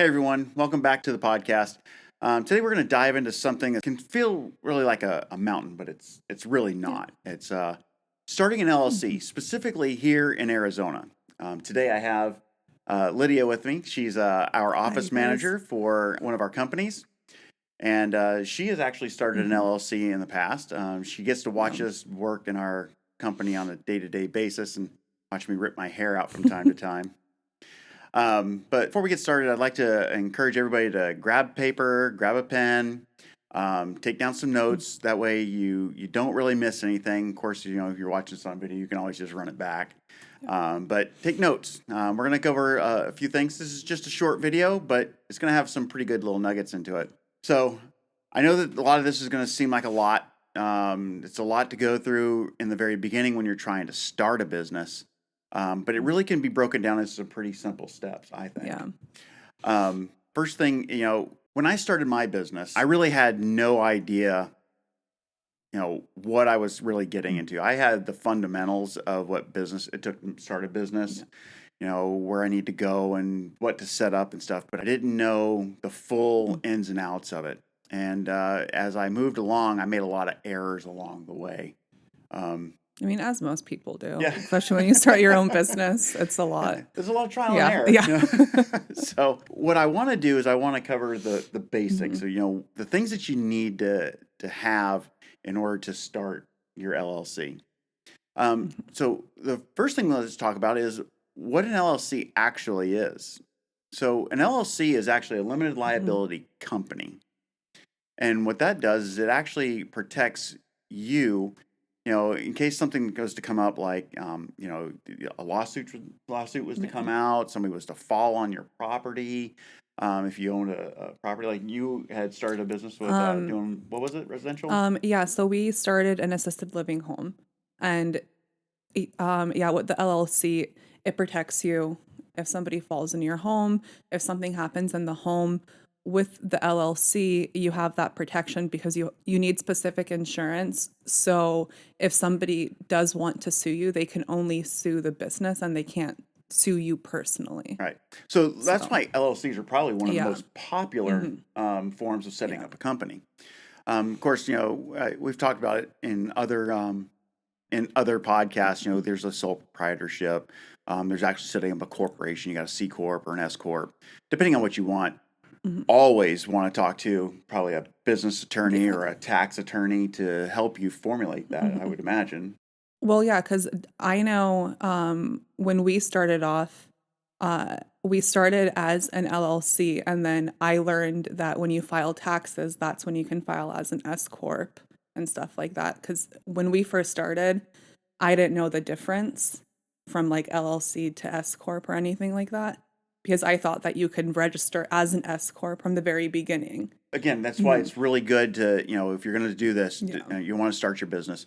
Hey everyone, welcome back to the podcast. Today we're going to dive into something that can feel really like a mountain, but it's really not. It's starting an LLC, specifically here in Arizona. Today I have Lidia with me. She's our office manager for one of our companies, and she has actually started an LLC in the past. She gets to watch us work in our company on a day-to-day basis and watch me rip my hair out from time to time. But before we get started, I'd like to encourage everybody to grab paper, grab a pen, take down some notes. That way you don't really miss anything. Of course, if you're watching this on video, you can always just run it back. But take notes. We're going to cover a few things. This is just a short video, but it's going to have some pretty good little nuggets into it. So I know that a lot of this is going to seem like a lot. It's a lot to go through in the very beginning when you're trying to start a business. But it really can be broken down into some pretty simple steps, I think. First thing, when I started my business, I really had no idea, what I was really getting into. I had the fundamentals of what business it took to start a business, where I need to go and what to set up and stuff, but I didn't know the full ins and outs of it. And as I moved along, I made a lot of errors along the way. As most people do, especially when you start your own business, it's a lot. There's a lot of trial and error. Yeah. So what I want to do is I want to cover the basics. So, the things that you need to have in order to start your LLC. So the first thing let's talk about is what an LLC actually is. So an LLC is actually a limited liability company. And what that does is it actually protects you, in case something goes to come up, like, a lawsuit was to come out, somebody was to fall on your property. If you owned a property, like you had started a business with doing, what was it, residential? So we started an assisted living home, and with the LLC, it protects you if somebody falls in your home, if something happens in the home. With the LLC, you have that protection because you need specific insurance. So if somebody does want to sue you, they can only sue the business and they can't sue you personally. Right. So that's why LLCs are probably one of the most popular forms of setting up a company. Of course, we've talked about it in other podcasts. There's a sole proprietorship. There's actually setting up a corporation. You got a C Corp or an S Corp, depending on what you want. Always want to talk to probably a business attorney or a tax attorney to help you formulate that, I would imagine. Well, yeah, because I know when we started off, we started as an LLC, and then I learned that when you file taxes, that's when you can file as an S Corp and stuff like that. Because when we first started, I didn't know the difference from like LLC to S Corp or anything like that, because I thought that you could register as an S Corp from the very beginning. Again, that's why it's really good to, if you're going to do this, you want to start your business,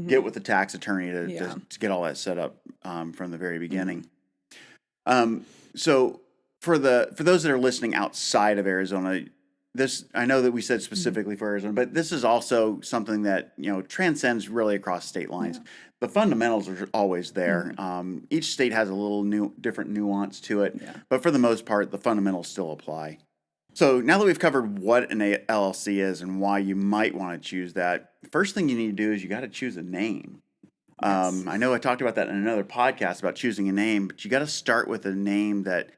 get with the tax attorney to get all that set up from the very beginning. So for those that are listening outside of Arizona, I know that we said specifically for Arizona, but this is also something that, transcends really across state lines. The fundamentals are always there. Each state has a little different nuance to it, but for the most part, the fundamentals still apply. So now that we've covered what an LLC is and why you might want to choose that, the first thing you need to do is you got to choose a name. I know I talked about that in another podcast about choosing a name, but you got to start with a name that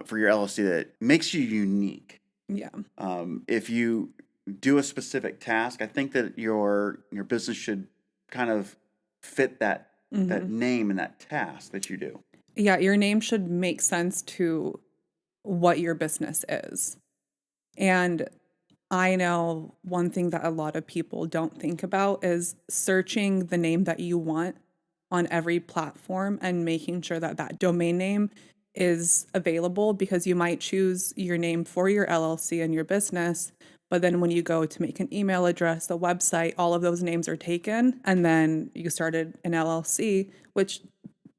for your LLC that makes you unique. If you do a specific task, I think that your business should kind of fit that name and that task that you do. Yeah, your name should make sense to what your business is. And I know one thing that a lot of people don't think about is searching the name that you want on every platform and making sure that that domain name is available, because you might choose your name for your LLC and your business, but then when you go to make an email address, a website, all of those names are taken, and then you started an LLC, which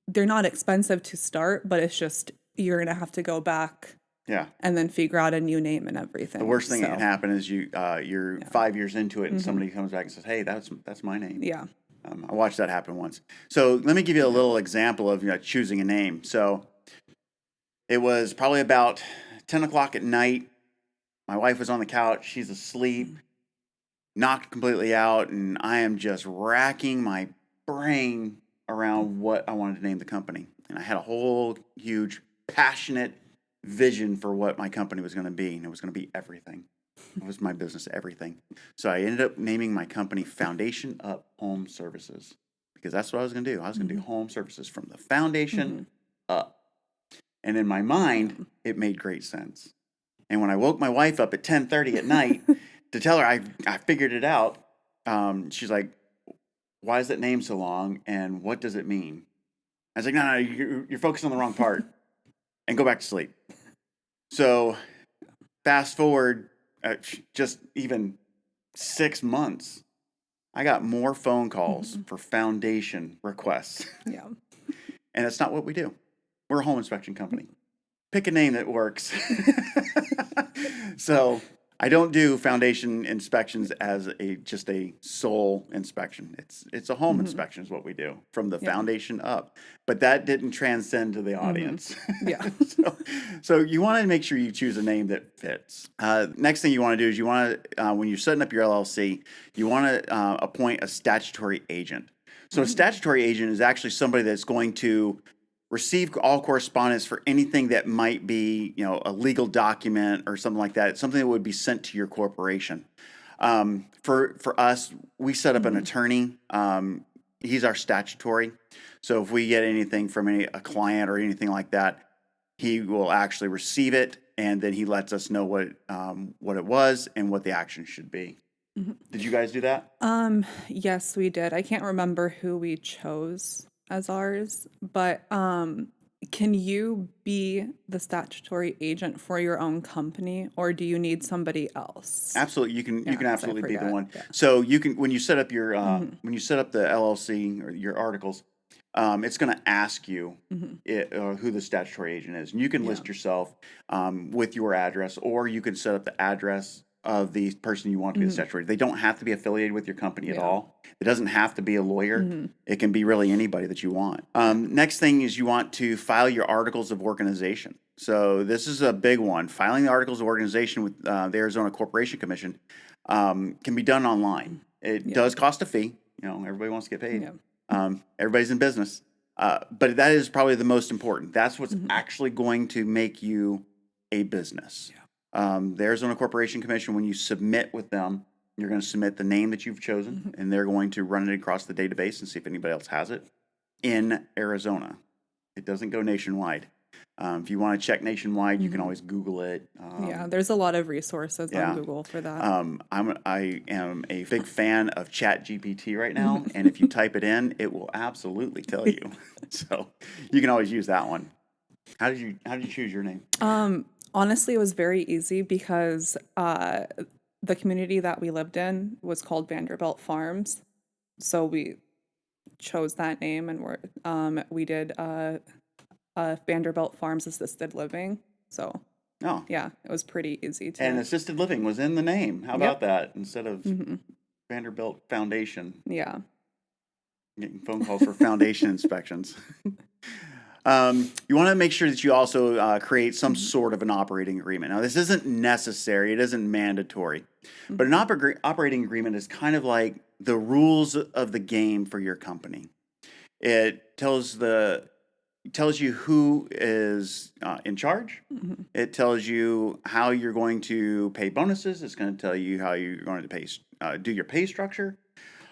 they're not expensive to start, but it's just you're going to have to go back and then figure out a new name and everything. The worst thing that can happen is you're 5 years into it and somebody comes back and says, "Hey, that's my name." I watched that happen once. So let me give you a little example of choosing a name. So it was probably about 10 o'clock at night. My wife was on the couch. She's asleep, knocked completely out. And I am just racking my brain around what I wanted to name the company. And I had a whole huge, passionate vision for what my company was going to be. And it was going to be everything. It was my business, everything. So I ended up naming my company Foundation Up Home Services because that's what I was going to do. I was going to do home services from the foundation up. And in my mind, it made great sense. And when I woke my wife up at 10:30 at night to tell her I figured it out, she's like, "Why is that name so long? And what does it mean?" I was like, "No, you're focused on the wrong part, and go back to sleep." So fast forward, just even 6 months, I got more phone calls for foundation requests. Yeah. And it's not what we do. We're a home inspection company. Pick a name that works. So I don't do foundation inspections as just a sole inspection. It's a home inspection is what we do from the foundation up. But that didn't transcend to the audience. Yeah. So you want to make sure you choose a name that fits. Next thing you want to do is you want to, when you're setting up your LLC, you want to appoint a statutory agent. So a statutory agent is actually somebody that's going to receive all correspondence for anything that might be, a legal document or something like that. It's something that would be sent to your corporation. For us, we set up an attorney. He's our statutory. So if we get anything from a client or anything like that, he will actually receive it, and then he lets us know what it was and what the action should be. Did you guys do that? Yes, we did. I can't remember who we chose as ours, but can you be the statutory agent for your own company, or do you need somebody else? Absolutely, you can 'cause I absolutely be the forget. one. Yeah. So you can when you set up your when you set up the LLC or your articles, it's going to ask you who the statutory agent is, and you can list yourself with your address, or you can set up the address of the person you want to be the statutory. They don't have to be affiliated with your company at all. It doesn't have to be a lawyer. It can be really anybody that you want. Next thing is you want to file your articles of organization. So this is a big one. Filing the articles of organization with the Arizona Corporation Commission can be done online. It does cost a fee. Everybody wants to get paid. Everybody's in business. But that is probably the most important. That's what's actually going to make you a business. The Arizona Corporation Commission, when you submit with them, you're going to submit the name that you've chosen, and they're going to run it across the database and see if anybody else has it in Arizona. It doesn't go nationwide. If you want to check nationwide, you can always Google it. There's a lot of resources on Google for that. I am a big fan of ChatGPT right now, and if you type it in, it will absolutely tell you. So you can always use that one. How did you choose your name? Honestly, it was very easy because the community that we lived in was called Vanderbilt Farms. So we chose that name, and we did Vanderbilt Farms Assisted Living. So it was pretty easy to. And assisted living was in the name. How about that instead of Vanderbilt Foundation? Yeah. Getting phone calls for foundation inspections. You want to make sure that you also create some sort of an operating agreement. Now, this isn't necessary. It isn't mandatory. But an operating agreement is kind of like the rules of the game for your company. It tells you who is in charge. It tells you how you're going to pay bonuses. It's going to tell you how you're going to do your pay structure.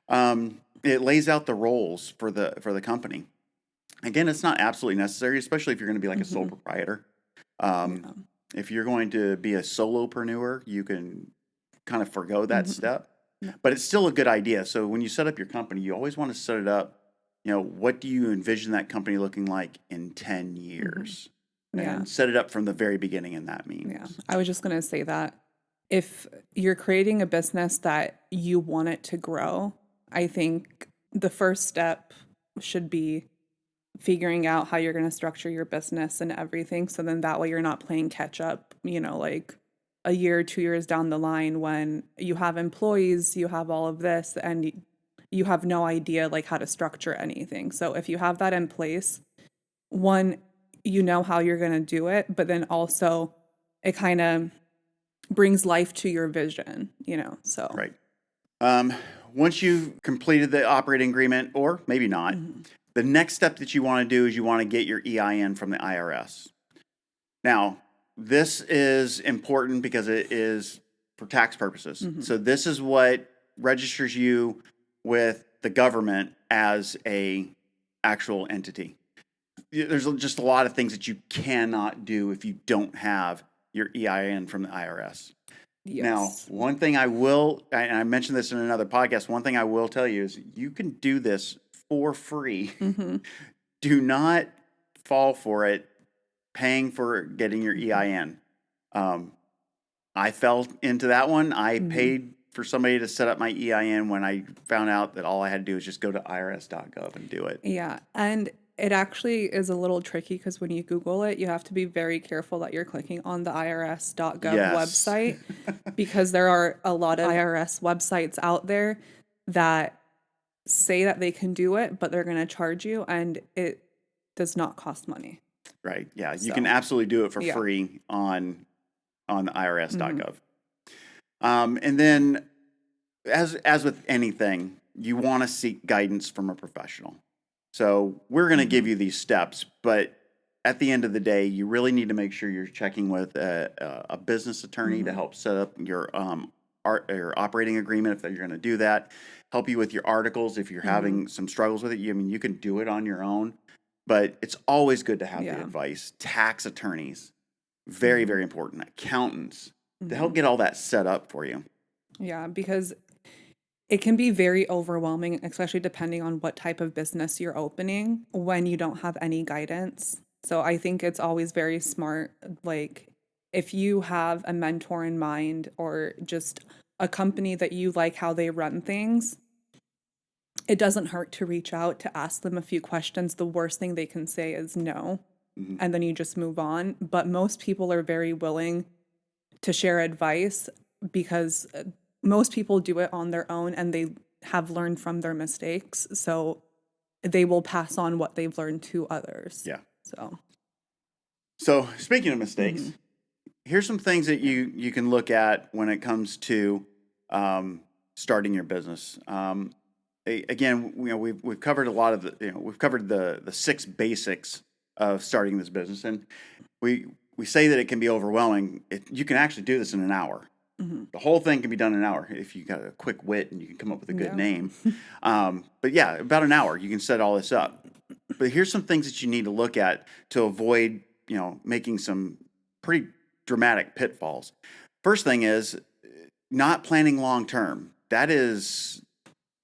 It lays out the roles for the company. Again, it's not absolutely necessary, especially if you're going to be like a sole proprietor. If you're going to be a solopreneur, you can kind of forgo that step. But it's still a good idea. So when you set up your company, you always want to set it up. What do you envision that company looking like in 10 years? And set it up from the very beginning, and that means. Yeah, I was just going to say that if you're creating a business that you want it to grow, I think the first step should be figuring out how you're going to structure your business and everything. So then that way you're not playing catch up, like a year, 2 years down the line when you have employees, you have all of this, and you have no idea like how to structure anything. So if you have that in place, one, you know how you're going to do it, but then also it kind of brings life to your vision, so. Right. Once you've completed the operating agreement, or maybe not, the next step that you want to do is you want to get your EIN from the IRS. Now, this is important because it is for tax purposes. So this is what registers you with the government as a actual entity. There's just a lot of things that you cannot do if you don't have your EIN from the IRS. Yes. Now, one thing I will, and I mentioned this in another podcast, one thing I will tell you is you can do this for free. Do not fall for it, paying for getting your EIN. I fell into that one. I paid for somebody to set up my EIN when I found out that all I had to do was just go to irs.gov and do it. Yeah, and it actually is a little tricky because when you Google it, you have to be very careful that you're clicking on the irs.gov website because there are a lot of IRS websites out there that say that they can do it, but they're going to charge you, and it does not cost money. Right. Yeah. You can absolutely do it for free on the irs.gov. And then, as with anything, you want to seek guidance from a professional. So we're going to give you these steps, but at the end of the day, you really need to make sure you're checking with a business attorney to help set up your operating agreement if you're going to do that. Help you with your articles if you're having some struggles with it. You can do it on your own, but it's always good to have the advice. Tax attorneys, very, very important. Accountants to help get all that set up for you. Yeah, because it can be very overwhelming, especially depending on what type of business you're opening when you don't have any guidance. So I think it's always very smart, like if you have a mentor in mind or just a company that you like how they run things, it doesn't hurt to reach out to ask them a few questions. The worst thing they can say is no, and then you just move on. But most people are very willing to share advice because most people do it on their own and they have learned from their mistakes. So they will pass on what they've learned to others. Yeah. So speaking of mistakes, here's some things that you can look at when it comes to starting your business. Again, we've covered a lot of we've covered the 6 basics of starting this business, and we say that it can be overwhelming. You can actually do this in an hour. The whole thing can be done in an hour if you got a quick wit and you can come up with a good name. But yeah, about an hour you can set all this up. But here's some things that you need to look at to avoid making some pretty dramatic pitfalls. First thing is not planning long term. That is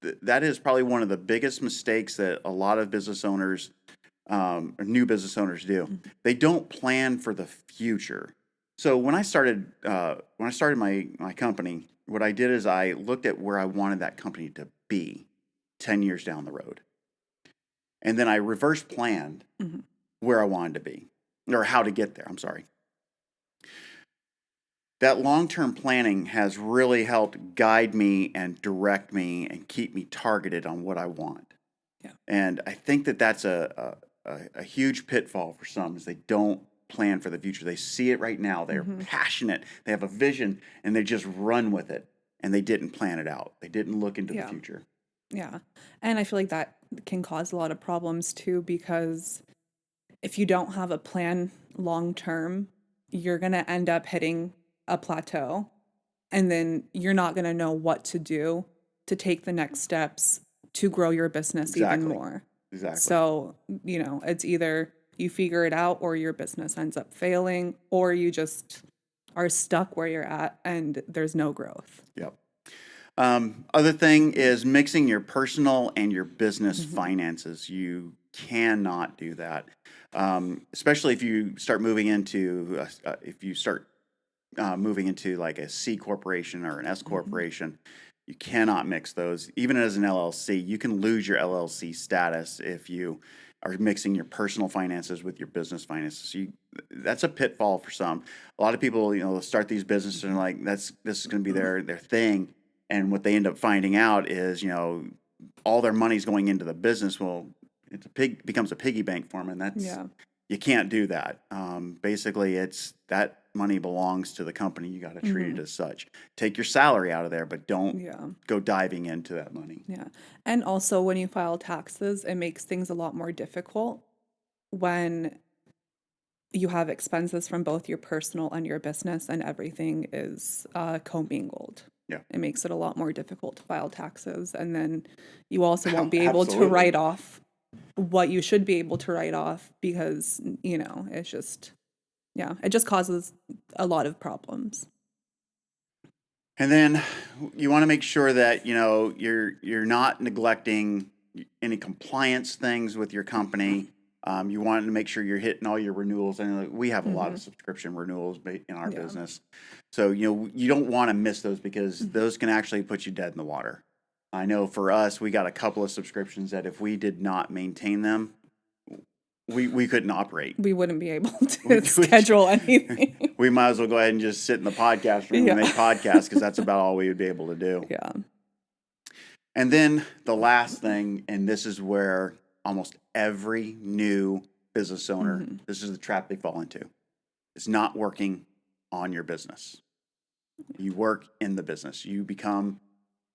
probably one of the biggest mistakes that a lot of business owners or new business owners do. They don't plan for the future. So when I started my company, what I did is I looked at where I wanted that company to be 10 years down the road. And then I reverse planned where I wanted to be or how to get there. I'm sorry. That long-term planning has really helped guide me and direct me and keep me targeted on what I want. Yeah. And I think that that's a huge pitfall for some is they don't plan for the future. They see it right now. They're passionate. They have a vision and they just run with it. And they didn't plan it out. They didn't look into the future. Yeah. And I feel like that can cause a lot of problems too, because if you don't have a plan long term, you're going to end up hitting a plateau and then you're not going to know what to do to take the next steps to grow your business even more. Exactly. So, it's either you figure it out or your business ends up failing or you just are stuck where you're at and there's no growth. Yep. Other thing is mixing your personal and your business finances. You cannot do that, especially if you start moving into moving into like a C corporation or an S corporation. You cannot mix those. Even as an LLC, you can lose your LLC status if you are mixing your personal finances with your business finances. That's a pitfall for some. A lot of people, they'll start these businesses and like this is going to be their thing, and what they end up finding out is all their money's going into the business. Well, becomes a piggy bank for them, and you can't do that. Basically, it's that money belongs to the company. You got to treat it as such. Take your salary out of there, but don't Yeah. go diving into that money. Yeah. And also, when you file taxes, it makes things a lot more difficult when you have expenses from both your personal and your business, and everything is commingled. Yeah. It makes it a lot more difficult to file taxes. And then you also won't be able to Absolutely. write off what you should be able to write off because, it's just, it just causes a lot of problems. And then you want to make sure that you're not neglecting any compliance things with your company. You want to make sure you're hitting all your renewals, and we have a lot of subscription renewals in our business. So you don't want to miss those because those can actually put you dead in the water. I know for us, we got a couple of subscriptions that if we did not maintain them, we couldn't operate. We wouldn't be able to schedule anything. We might as well go ahead and just sit in the podcast room and make podcasts because that's about all we would be able to do. Yeah. And then the last thing, and this is where almost every new business owner, this is the trap they fall into. It's not working on your business. You work in the business. You become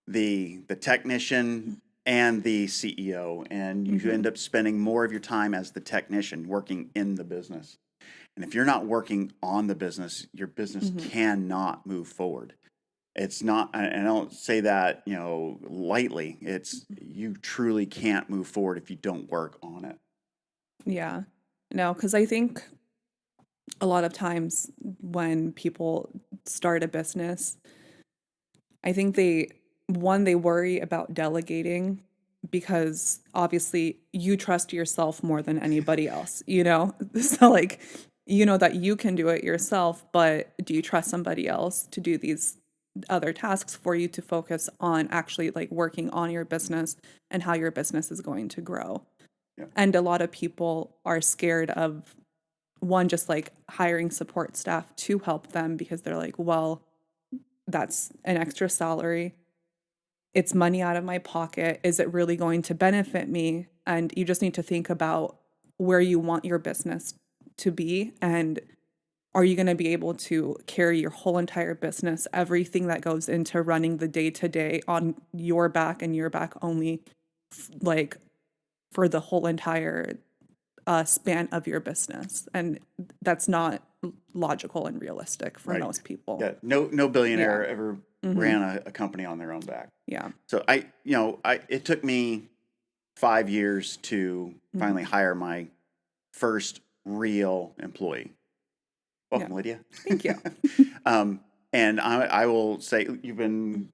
the technician and the CEO, and you end up spending more of your time as the technician working in the business. And if you're not working on the business, your business cannot move forward. It's not, and I don't say that, lightly. It's you truly can't move forward if you don't work on it. Yeah. No, because I think a lot of times when people start a business, I think they worry about delegating because obviously you trust yourself more than anybody else, So like, that you can do it yourself, but do you trust somebody else to do these other tasks for you to focus on actually like working on your business and how your business is going to grow? Yeah. And a lot of people are scared of just like hiring support staff to help them because they're like, well, that's an extra salary. It's money out of my pocket. Is it really going to benefit me? And you just need to think about where you want your business to be, and are you going to be able to carry your whole entire business, everything that goes into running the day-to-day on your back and your back only, like for the whole entire span of your business? And that's not logical and realistic for most people. Yeah, no billionaire ever ran a company on their own back. Yeah. So it took me 5 years to finally hire my first real employee. Welcome, Lydia. Thank you. And I will say you've been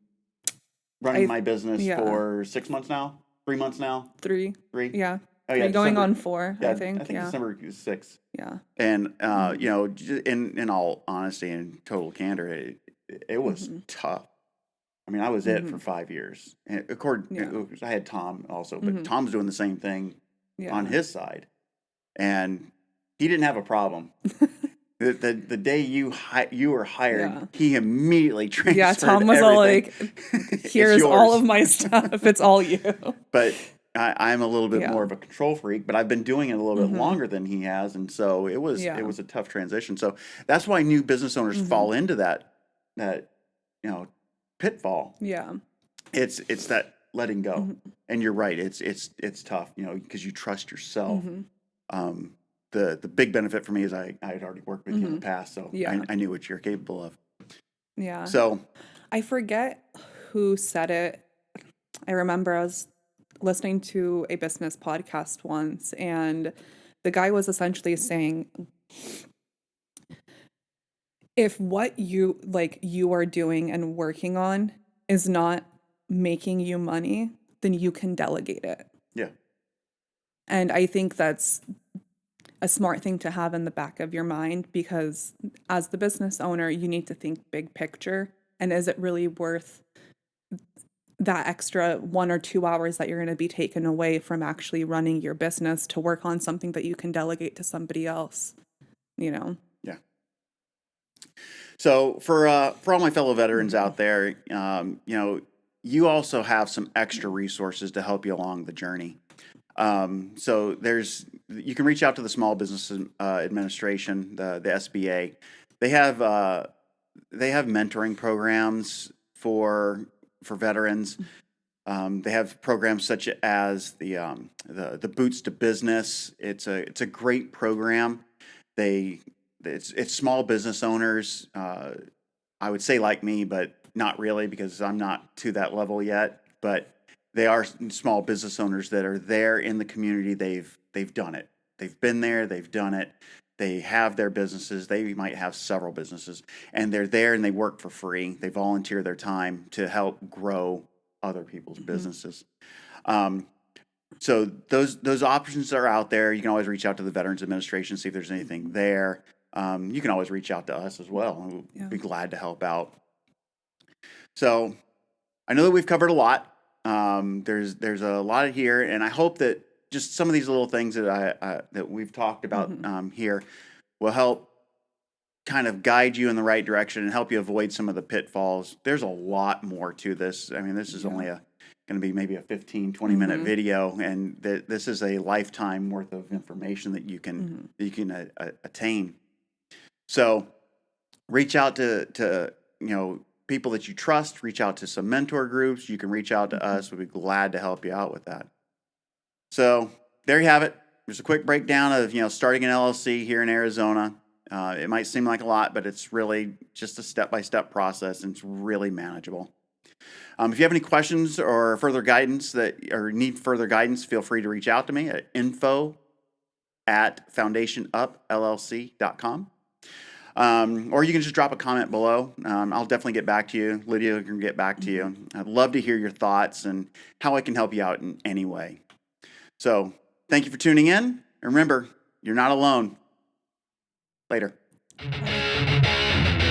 running my business for 6 months now, 3 months now, 3. Yeah. Oh yeah, going on 4. Yeah, I think. I think December 6th. Yeah. And in all honesty and total candor, it was tough. I mean, I was it for 5 years. And I had Tom also, but Tom's doing the same thing on his side, and he didn't have a problem. The day you were hired, he immediately transferred. Yeah, Tom was all like, "Here's all of my stuff. It's all you." But I'm a little bit more of a control freak, but I've been doing it a little bit longer than he has, and so it was a tough transition. So that's why new business owners fall into that pitfall. Yeah, it's that letting go, and you're right. It's tough, because you trust yourself. The big benefit for me is I had already worked with you in the past, so I knew what you're capable of. Yeah. So I forget who said it. I remember I was listening to a business podcast once, and the guy was essentially saying, if what you are doing and working on is not making you money, then you can delegate it. Yeah. And I think that's a smart thing to have in the back of your mind, because as the business owner, you need to think big picture. And is it really worth that extra 1 or 2 hours that you're going to be taken away from actually running your business to work on something that you can delegate to somebody else? Yeah. So for all my fellow veterans out there, you also have some extra resources to help you along the journey. So you can reach out to the Small Business Administration, the SBA. They have mentoring programs for veterans. They have programs such as the Boots to Business. It's a great program. It's small business owners. I would say like me, but not really because I'm not to that level yet. But they are small business owners that are there in the community. They've done it. They've been there. They've done it. They have their businesses. They might have several businesses, and they're there and they work for free. They volunteer their time to help grow other people's businesses. So those options are out there. You can always reach out to the Veterans Administration, see if there's anything there. You can always reach out to us as well. We'll be glad to help out. So I know that we've covered a lot. There's a lot here, and I hope that just some of these little things that that we've talked about here will help kind of guide you in the right direction and help you avoid some of the pitfalls. There's a lot more to this. I mean, this is only going to be maybe a 15, 20-minute video, and this is a lifetime worth of information that you can attain. So reach out to people that you trust. Reach out to some mentor groups. You can reach out to us. We'd be glad to help you out with that. So there you have it. There's a quick breakdown of starting an LLC here in Arizona. It might seem like a lot, but it's really just a step-by-step process, and it's really manageable. If you have any questions or further guidance need further guidance, feel free to reach out to me at info@foundationupllc.com. Or you can just drop a comment below. I'll definitely get back to you. Lydia can get back to you. I'd love to hear your thoughts and how I can help you out in any way. So thank you for tuning in. And remember, you're not alone. Later. Bye.